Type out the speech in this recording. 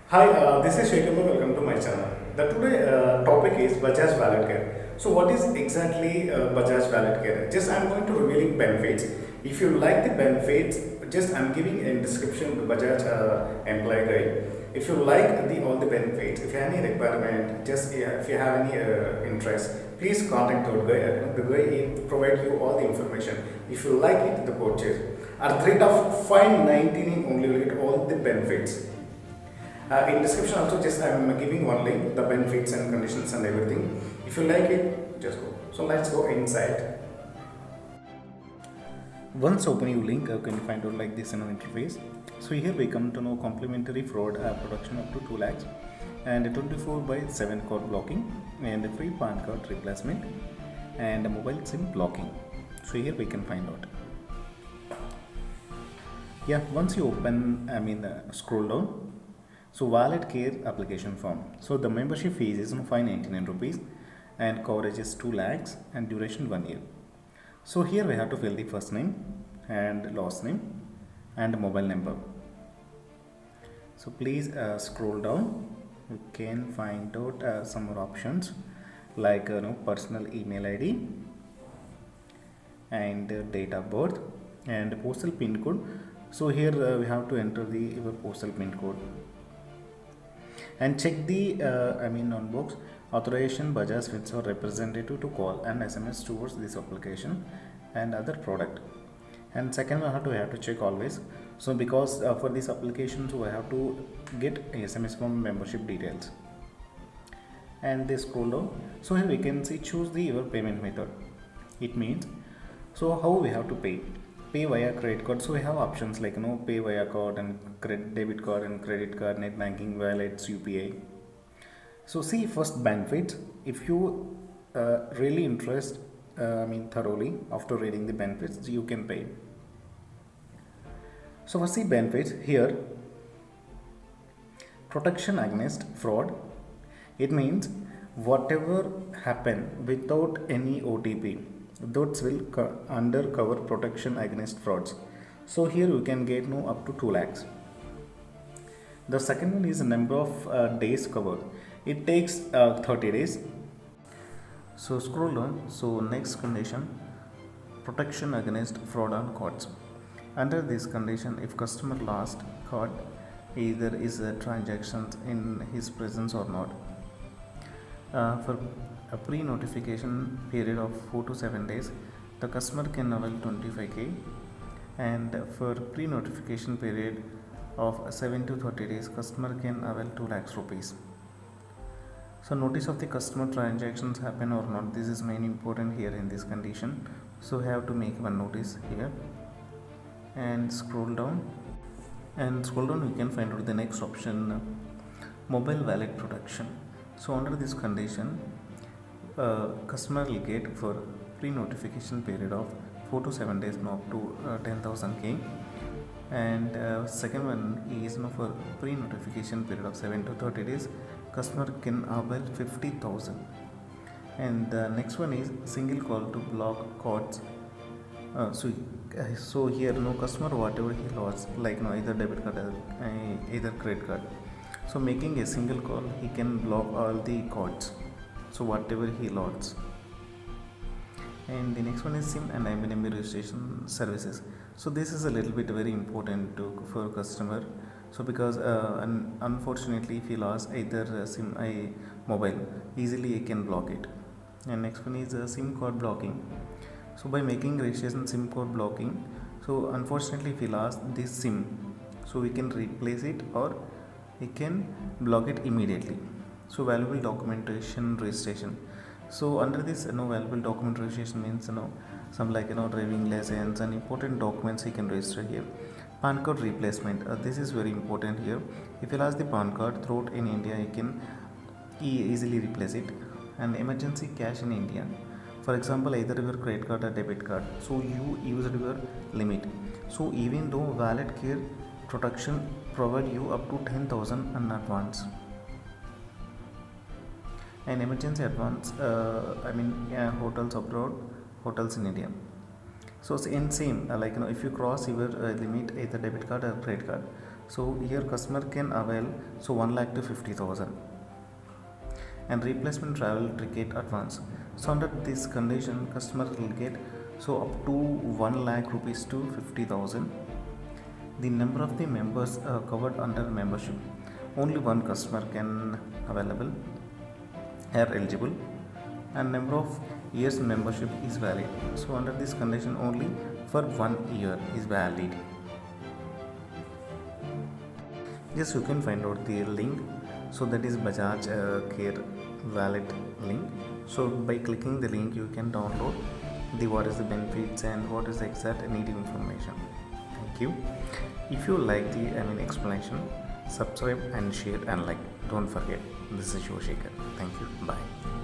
Hi, this is Shekhar. Welcome to my channel. The today topic is Bajaj Wallet Care. So, what is exactly Bajaj Wallet Care? Just I'm going to revealing benefits. If you like the benefits, just I'm giving in description the Bajaj employee guide. If you like the all the benefits, if you have any requirement, just if you have any interest, please contact our guy. The guy will provide you all the information. If you like it, the purchase. At the rate of 519 only will get all the benefits. In description also just I am giving one link, the benefits and conditions and everything. If you like it, just go. So let's go inside. Once open your link, you can find out like this in our interface. So here we come to know complimentary fraud protection up to 2 lakhs and 24 by 7 code blocking and a free PAN card replacement and a mobile SIM blocking. So here we can find out. Yeah, once you open, scroll down. So wallet care application form. So the membership fees is 599 rupees and coverage is 2 lakhs and duration 1 year. So here we have to fill the first name and last name and mobile number. So please scroll down. You can find out some more options like personal email ID and date of birth and postal pin code. So here we have to enter the your postal pin code and check the on box authorization Bajaj Finserv representative to call and SMS towards this application and other product. And second one we have to check always. So because for this application, so I have to get SMS from membership details. And they scroll down. So here we can see choose the your payment method. It means so how we have to pay via credit card. So we have options like pay via card and debit card and credit card, net banking, wallets, UPI. So see first benefits. If you really interest thoroughly after reading the benefits, you can pay. So first see benefits here. Protection against fraud. It means whatever happen without any OTP, those will under cover protection against frauds. So here you can get up to 2 lakhs. The second one is the number of days covered. It takes 30 days. So scroll down. So next condition, protection against fraud on cards. Under this condition, if customer lost card, either is a transaction in his presence or not. For a pre-notification period of 4 to 7 days, the customer can avail 25k, and for pre-notification period of 7 to 30 days, customer can avail 2 lakhs rupees. So notice of the customer transactions happen or not, this is main important here in this condition. So we have to make one notice here and scroll down. We can find out the next option, mobile wallet protection. So under this condition, customer will get for pre-notification period of 4 to 7 days up to 10,000k, and second one is for pre-notification period of 7 to 30 days, customer can avail 50,000, and the next one is single call to block cards. So here customer whatever he lost, like either debit card or either credit card, so making a single call he can block all the cards, so whatever he lost. And the next one is SIM and IMEI registration services. So this is a little bit very important for customer. So because unfortunately if he lost either SIM mobile, easily he can block it. And next one is SIM card blocking. So by making registration SIM card blocking, so unfortunately if he lost this SIM, so we can replace it or we can block it immediately. So valuable documentation registration. So under this valuable document registration means some like driving license and important documents he can register here. PAN card replacement, this is very important here. If he lost the PAN card throughout in India, he can easily replace it. And emergency cash in India, for example either your credit card or debit card, so you used your limit, so even though wallet care protection provide you up to 10,000 in advance. And emergency advance, hotels abroad, hotels in India. So in same if you cross your limit either debit card or credit card, So here customer can avail so 1 lakh to 50,000 and replacement travel ticket advance. So under this condition, customer will get so up to 1 lakh rupees to 50,000. The number of the members covered under membership, only one customer can available are eligible, and number of years membership is valid. So under this condition, only for 1 year is valid. Yes, you can find out the link. So that is Bajaj Care wallet link. So by clicking the link, you can download the what is the benefits and what is the exact needed information. Thank you. If you like the explanation, subscribe and share and like. Don't forget. This is Shivashekhar. Thank you. Bye.